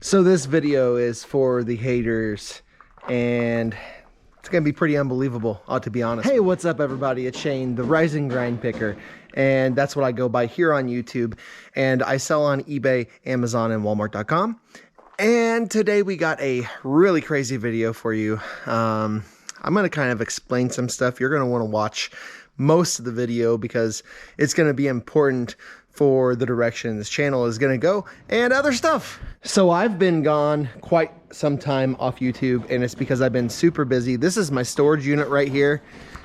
So this video is for the haters, and it's gonna be pretty unbelievable, to be honest. Hey, what's up everybody? It's Shane, the Rise and Grind Picker, and that's what I go by here on YouTube. And I sell on eBay, Amazon, and Walmart.com. And today we got a really crazy video for you. I'm gonna kind of explain some stuff. You're gonna wanna watch most of the video because it's gonna be important for the direction this channel is gonna go and other stuff. So I've been gone quite some time off YouTube, and it's because I've been super busy. This is my storage unit right here,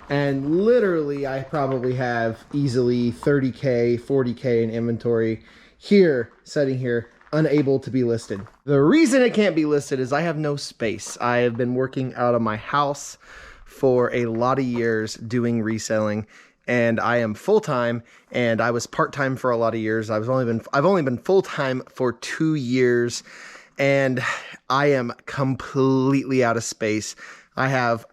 and literally I probably have easily 30K, 40K in inventory here, sitting here, unable to be listed. The reason it can't be listed is I have no space. I have been working out of my house for a lot of years doing reselling, and I am full-time, and I was part-time for a lot of years. I've only been full-time for 2 years, and I am completely out of space. I have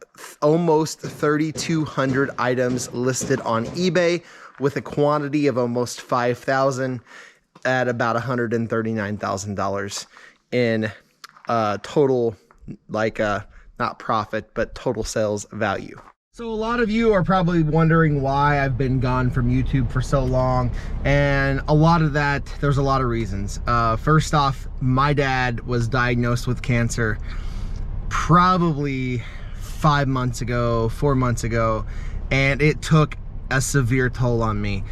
almost 3,200 items listed on eBay with a quantity of almost 5,000 at about $139,000 in total, not profit, but total sales value. So a lot of you are probably wondering why I've been gone from YouTube for so long, and a lot of that, there's a lot of reasons. First off, my dad was diagnosed with cancer probably 5 months ago, 4 months ago, and it took a severe toll on me.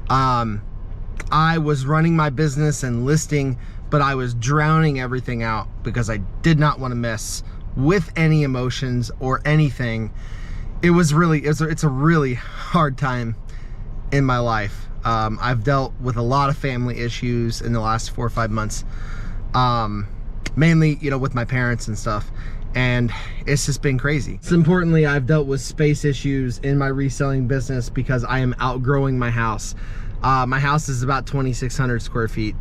I was running my business and listing, but I was drowning everything out because I did not want to mess with any emotions or anything. It's a really hard time in my life. I've dealt with a lot of family issues in the last 4 or 5 months, mainly, with my parents and stuff, and it's just been crazy. So importantly, I've dealt with space issues in my reselling business because I am outgrowing my house. My house is about 2,600 square feet,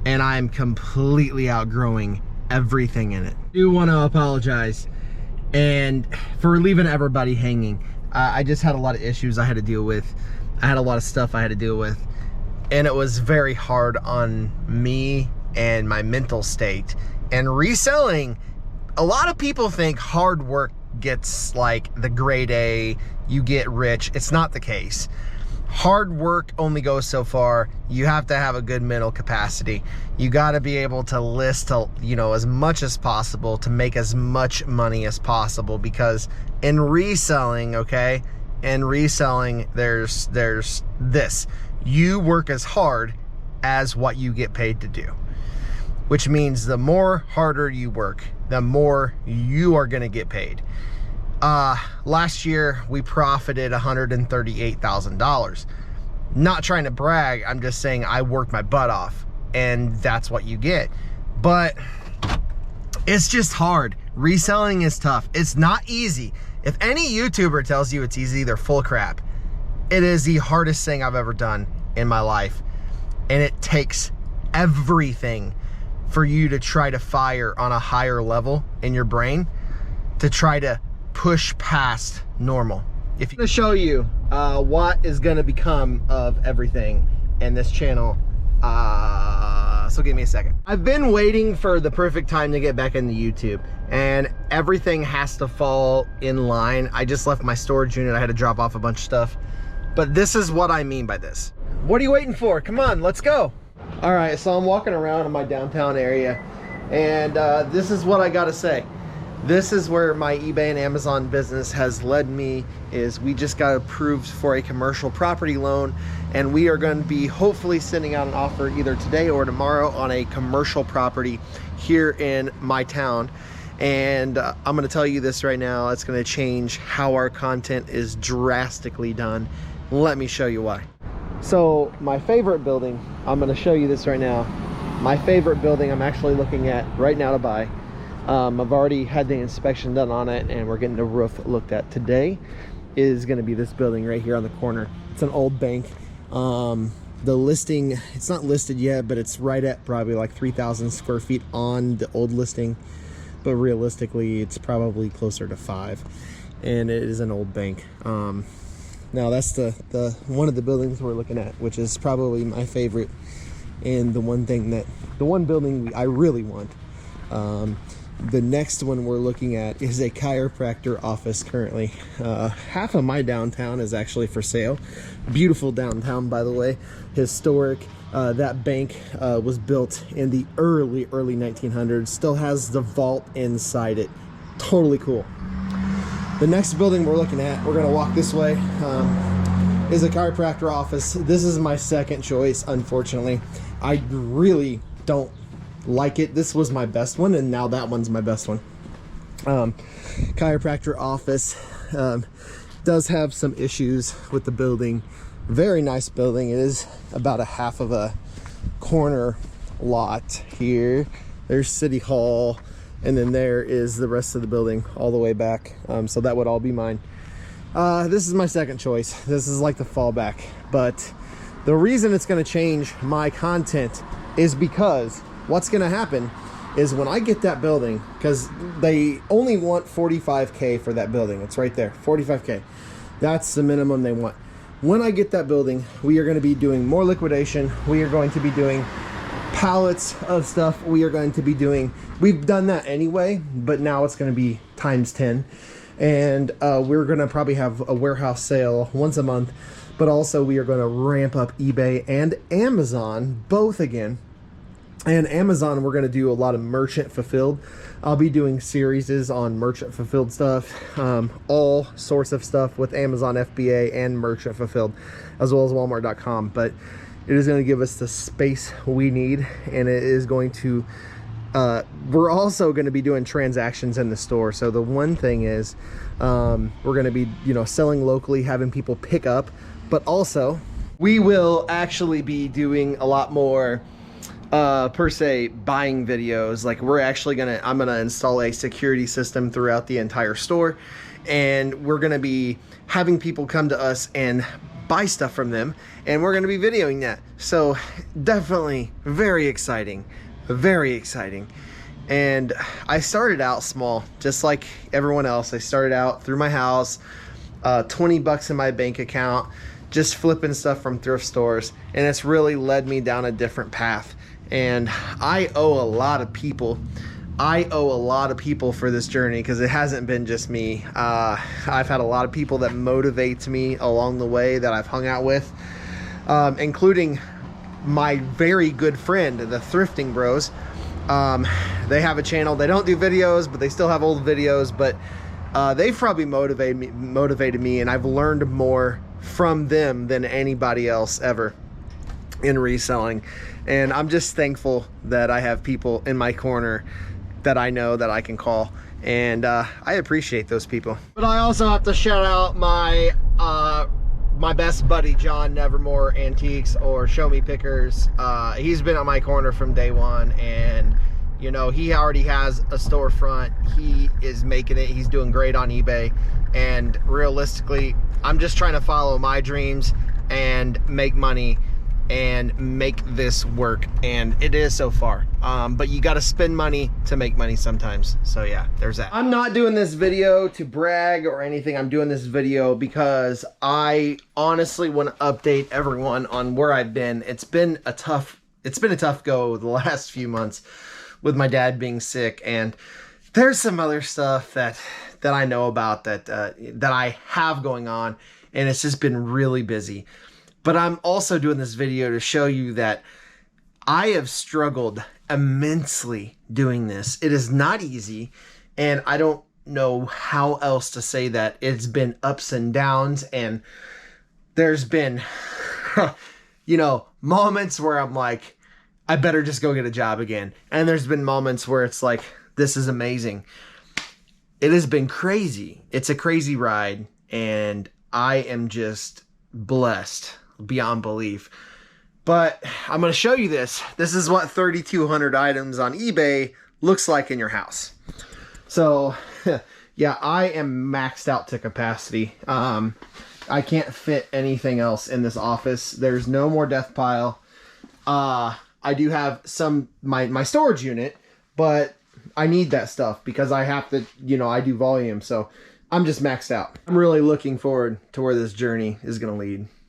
and I'm completely outgrowing everything in it. I do want to apologize and for leaving everybody hanging. I just had a lot of issues I had to deal with. I had a lot of stuff I had to deal with, and it was very hard on me and my mental state. And reselling, a lot of people think hard work gets like the grade A, you get rich. It's not the case. Hard work only goes so far. You have to have a good mental capacity. You got to be able to list, as much as possible to make as much money as possible, because in reselling, there's this. You work as hard as what you get paid to do, which means the more harder you work, the more you are going to get paid. Last year we profited $138,000. Not trying to brag, I'm just saying I worked my butt off, and that's what you get. But it's just hard. Reselling is tough. It's not easy. If any YouTuber tells you it's easy, they're full of crap. It is the hardest thing I've ever done in my life, and it takes everything for you to try to fire on a higher level in your brain to try to push past normal. If I'm gonna show you what is gonna become of everything in this channel, so give me a second. I've been waiting for the perfect time to get back into YouTube, and everything has to fall in line. I just left my storage unit. I had to drop off a bunch of stuff, but this is what I mean by this. What are you waiting for? Come on, let's go. All right, so I'm walking around in my downtown area, and this is what I gotta say. This is where my eBay and Amazon business has led me, is we just got approved for a commercial property loan, and we are going to be hopefully sending out an offer either today or tomorrow on a commercial property here in my town. And I'm going to tell you this right now, it's going to change how our content is drastically done. Let me show you why. So my favorite building, I'm going to show you this right now. My favorite building I'm actually looking at right now to buy. I've already had the inspection done on it, and we're getting the roof looked at today. Is going to be this building right here on the corner. It's an old bank. The listing, it's not listed yet, but it's right at probably like 3,000 square feet on the old listing, but realistically it's probably closer to 5, and it is an old bank. Now that's the one of the buildings we're looking at, which is probably my favorite, and the one building I really want The next one we're looking at is a chiropractor office currently. Half of my downtown is actually for sale. Beautiful downtown, by the way. Historic. That bank was built in the early 1900s. Still has the vault inside it. Totally cool. The next building we're looking at, we're going to walk this way, is a chiropractor office. This is my second choice, unfortunately. I really don't like it. This was my best one, and now that one's my best one. Chiropractor office does have some issues with the building. Very nice building. It is about a half of a corner lot here. There's City Hall, and then there is the rest of the building all the way back. So that would all be mine. This is my second choice. This is like the fallback, but the reason it's going to change my content is because what's going to happen is when I get that building, because they only want 45K for that building. It's right there, 45K. That's the minimum they want. When I get that building, we are going to be doing more liquidation. We are going to be doing pallets of stuff. We are going to be doing, we've done that anyway, but now it's going to be times 10. And we're going to probably have a warehouse sale once a month, but also we are going to ramp up eBay and Amazon both again. And Amazon, we're going to do a lot of merchant fulfilled. I'll be doing series on merchant fulfilled stuff, all sorts of stuff with Amazon FBA and merchant fulfilled, as well as Walmart.com. But it is going to give us the space we need, and it is going to, we're also going to be doing transactions in the store. So the one thing is, we're going to be, selling locally, having people pick up, but also we will actually be doing a lot more per se buying videos. Like I'm gonna install a security system throughout the entire store, and we're gonna be having people come to us and buy stuff from them, and we're gonna be videoing that. So definitely very exciting, very exciting. And I started out small, just like everyone else. I started out through my house, 20 bucks in my bank account, just flipping stuff from thrift stores, and it's really led me down a different path. And I owe a lot of people. I owe a lot of people for this journey, because it hasn't been just me. I've had a lot of people that motivate me along the way that I've hung out with, including my very good friend, the Thrifting Bros. They have a channel. They don't do videos, but they still have old videos. But they've probably motivated me, and I've learned more from them than anybody else ever in reselling. And I'm just thankful that I have people in my corner that I know that I can call, and I appreciate those people. But I also have to shout out my my best buddy John, Nevermore Antiques, or Show Me Pickers. He's been on my corner from day one, and he already has a storefront. He is making it. He's doing great on eBay, and realistically, I'm just trying to follow my dreams and make money and make this work, and it is so far. But you got to spend money to make money sometimes. So yeah, there's that. I'm not doing this video to brag or anything. I'm doing this video because I honestly want to update everyone on where I've been. It's been a tough go the last few months with my dad being sick, and there's some other stuff that I know about that I have going on, and it's just been really busy. But I'm also doing this video to show you that I have struggled immensely doing this. It is not easy, and I don't know how else to say that. It's been ups and downs, and there's been, moments where I'm like, I better just go get a job again. And there's been moments where it's like, this is amazing. It has been crazy. It's a crazy ride, and I am just blessed beyond belief. But I'm going to show you this. This is what 3,200 items on eBay looks like in your house. So yeah, I am maxed out to capacity. I can't fit anything else in this office. There's no more death pile. I do have my storage unit, but I need that stuff because I have to, I do volume. So I'm just maxed out. I'm really looking forward to where this journey is going to lead.